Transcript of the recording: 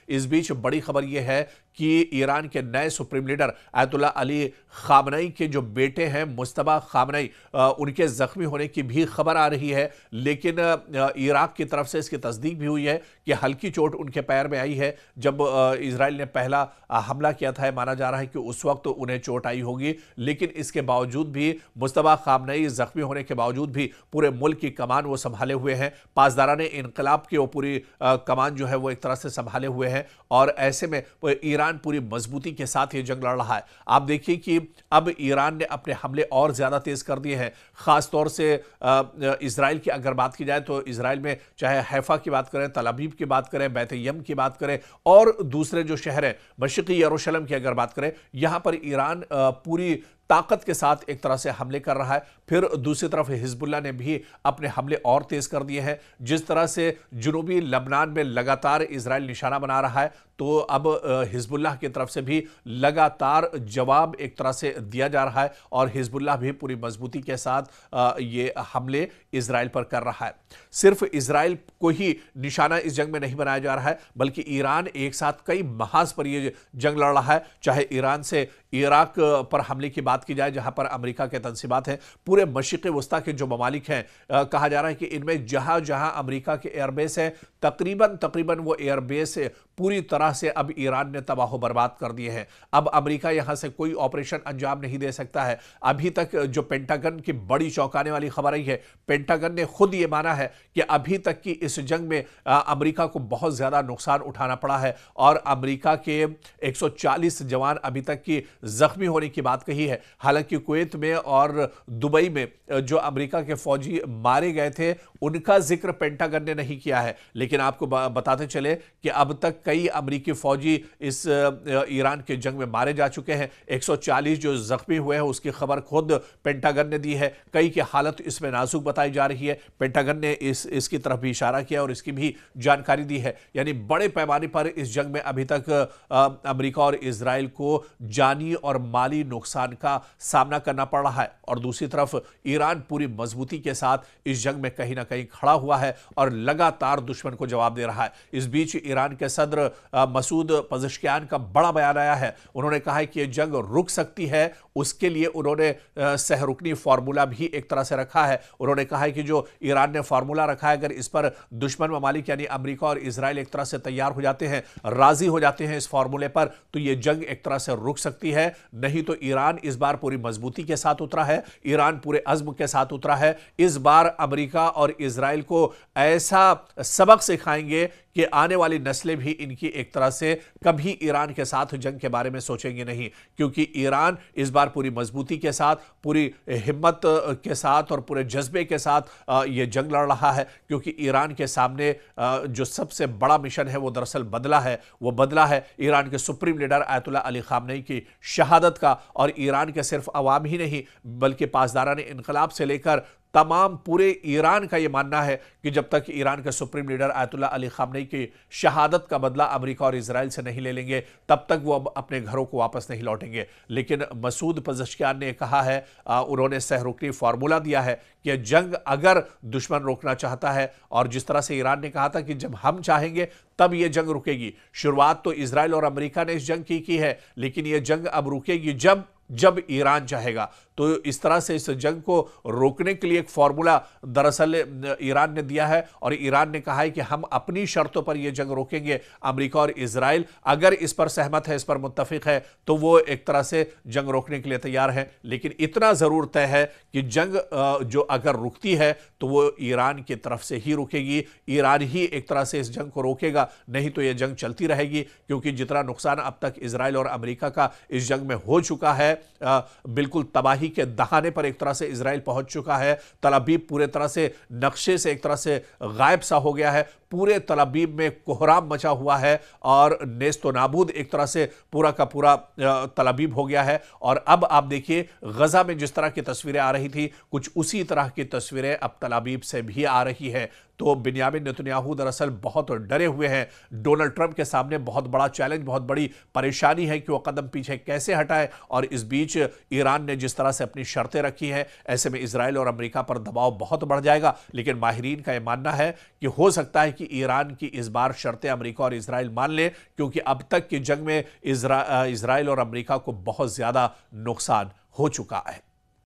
इस बीच बड़ी खबर यह है कि ईरान के नए सुप्रीम लीडर आयतुल्लाह अली खामनई के जो बेटे हैं मुस्तबा खामनई, उनके जख्मी होने की भी खबर आ रही है। लेकिन इराक की तरफ से इसकी तस्दीक भी हुई है कि हल्की चोट उनके पैर में आई है। जब इजराइल ने पहला हमला किया था, माना जा रहा है कि उस वक्त उन्हें चोट आई होगी, लेकिन इसके बावजूद भी मुस्तबा खामनई जख्मी होने के बावजूद भी पूरे मुल्क की कमान वो संभाले हुए हैं। पासदाराने इनकलाब की वो पूरी कमान जो है वो एक तरह से संभाले हुए हैं और ऐसे में ईरान पूरी मजबूती के साथ ये जंग लड़ रहा है। आप देखिए कि अब ईरान ने अपने हमले और ज्यादा तेज कर दिए हैं। खासतौर से इजराइल की अगर बात की जाए तो इजराइल में चाहे हैफा की बात करें, तल अवीव की बात करें, बैत यम की बात करें और दूसरे जो शहर हैं मशरिकी यरूशलेम की अगर बात करें, यहां पर ईरान पूरी ताकत के साथ एक तरह से हमले कर रहा है। फिर दूसरी तरफ हिजबुल्लाह ने भी अपने हमले और तेज कर दिए हैं। जिस तरह से जुनूबी लबनान में लगातार इजराइल निशाना बना रहा है, तो अब हिजबुल्लाह की तरफ से भी लगातार जवाब एक तरह से दिया जा रहा है और हिजबुल्लाह भी पूरी मजबूती के साथ ये हमले इजराइल पर कर रहा है। सिर्फ इजराइल को ही निशाना इस जंग में नहीं बनाया जा रहा है, बल्कि ईरान एक साथ कई महाज पर यह जंग लड़ रहा है। चाहे ईरान से इराक पर हमले की बात की जाए, जहां पर अमेरिका के तंसीबात हैं, पूरे मशरिक़ वस्ता के जो ममालिक हैं, कहा जा रहा है कि इनमें जहां जहां अमेरिका के एयरबेस है, तकरीबन वो एयरबेस पूरी तरह से अब ईरान ने तबाह बर्बाद कर दिए हैं। अब अमेरिका यहां से कोई ऑपरेशन अंजाम नहीं दे सकता है। अभी तक जो पेंटागन की बड़ी चौंकाने वाली खबर आई है, पेंटागन ने खुद ये माना है कि अभी तक की इस जंग में अमेरिका को बहुत ज्यादा नुकसान उठाना पड़ा है और अमेरिका के 140 जवान अभी तक की जख्मी होने की बात कही है। हालांकि कुवैत में और दुबई में जो अमेरिका के फौजी मारे गए थे, उनका जिक्र पेंटागन ने नहीं किया है। लेकिन आपको बताते चले कि अब तक कई अमेरिकी फौजी इस ईरान के जंग में मारे जा चुके हैं। 140 जो जख्मी हुए हैं उसकी खबर खुद पेंटागन ने दी है। कई की हालत इसमें नाजुक बताई जा रही है। पेंटागन ने इसकी तरफ भी इशारा किया और इसकी भी जानकारी दी है। यानी बड़े पैमाने पर इस जंग में अभी तक अमेरिका और इजराइल को जानी और माली नुकसान का सामना करना पड़ रहा है और दूसरी तरफ ईरान पूरी मजबूती के साथ इस जंग में कहीं ना कहीं खड़ा हुआ है और लगातार दुश्मन को जवाब दे रहा है। इस बीच ईरान के सदर मसूद पज़ेश्कियान का बड़ा बयान आया है। उन्होंने कहा है कि यह जंग रुक सकती है, उसके लिए उन्होंने सहरुकनी फार्मूला भी एक तरह से रखा है। उन्होंने कहा है कि जो ईरान ने फार्मूला रखा है, अगर इस पर दुश्मन ममालिक यानी अमेरिका और इजराइल एक तरह से तैयार हो जाते हैं, राजी हो जाते हैं इस फार्मूले पर, तो यह जंग एक तरह से रुक सकती है। नहीं तो ईरान इस बार पूरी मजबूती के साथ उतरा है, ईरान पूरे अज़्म के साथ उतरा है। इस बार अमेरिका और इजराइल को ऐसा सबक सिखाएंगे कि आने वाली नस्लें भी इनकी एक तरह से कभी ईरान के साथ जंग के बारे में सोचेंगे नहीं, क्योंकि ईरान इस बार पूरी मजबूती के साथ, पूरी हिम्मत के साथ और पूरे जज्बे के साथ ये जंग लड़ रहा है। क्योंकि ईरान के सामने जो सबसे बड़ा मिशन है वो दरअसल बदला है। वो बदला है ईरान के सुप्रीम लीडर आयतुल्लाह अली खामनई की शहादत का। और ईरान के सिर्फ अवाम ही नहीं बल्कि पासदाराने इनकलाब से लेकर तमाम पूरे ईरान का यह मानना है कि जब तक ईरान के सुप्रीम लीडर आयतुल्लाह अली खामनई की शहादत का बदला अमेरिका और इजराइल से नहीं ले लेंगे, तब तक वो अपने घरों को वापस नहीं लौटेंगे। लेकिन मसूद पज़ेश्कियान ने कहा है, उन्होंने सहरुकनी फार्मूला दिया है कि जंग अगर दुश्मन रोकना चाहता है, और जिस तरह से ईरान ने कहा था कि जब हम चाहेंगे तब यह जंग रुकेगी। शुरुआत तो इजराइल और अमेरिका ने इस जंग की है, लेकिन यह जंग अब रुकेगी जब ईरान चाहेगा। तो इस तरह से इस जंग को रोकने के लिए एक फॉर्मूला दरअसल ईरान ने दिया है और ईरान ने कहा है कि हम अपनी शर्तों पर यह जंग रोकेंगे। अमेरिका और इजराइल अगर इस पर सहमत है, इस पर मुत्तफिक है, तो वो एक तरह से जंग रोकने के लिए तैयार है। लेकिन इतना जरूर तय है कि जंग जो अगर रुकती है तो वो ईरान की तरफ से ही रुकेगी। ईरान ही एक तरह से इस जंग को रोकेगा, नहीं तो यह जंग चलती रहेगी। क्योंकि जितना नुकसान अब तक इजराइल और अमेरिका का इस जंग में हो चुका है, बिल्कुल तबाही के दहाने पर एक तरह से इजराइल पहुंच चुका है। तल अवीव पूरे तरह से नक्शे से एक तरह से गायब सा हो गया है। पूरे तल अवीव में कोहराम मचा हुआ है और नेस्तो नाबूद एक तरह से पूरा का पूरा तल अवीव हो गया है। और अब आप देखिए गजा में जिस तरह की तस्वीरें आ रही थी, कुछ उसी तरह की तस्वीरें अब तल अवीव से भी आ रही है। तो बिन्यामिन नेतन्याहू दरअसल बहुत डरे हुए हैं। डोनाल्ड ट्रंप के सामने बहुत बड़ा चैलेंज, बहुत बड़ी परेशानी है कि वो कदम पीछे कैसे हटाए। और इस बीच ईरान ने जिस तरह से अपनी शर्तें रखी हैं, ऐसे में इजराइल और अमेरिका पर दबाव बहुत बढ़ जाएगा। लेकिन माहिरीन का यह मानना है कि हो सकता है कि कि ईरान की इस बार शर्तें अमेरिका और इजराइल मान लें, क्योंकि अब तक की जंग में इजराइल और अमेरिका को बहुत ज्यादा नुकसान हो चुका है।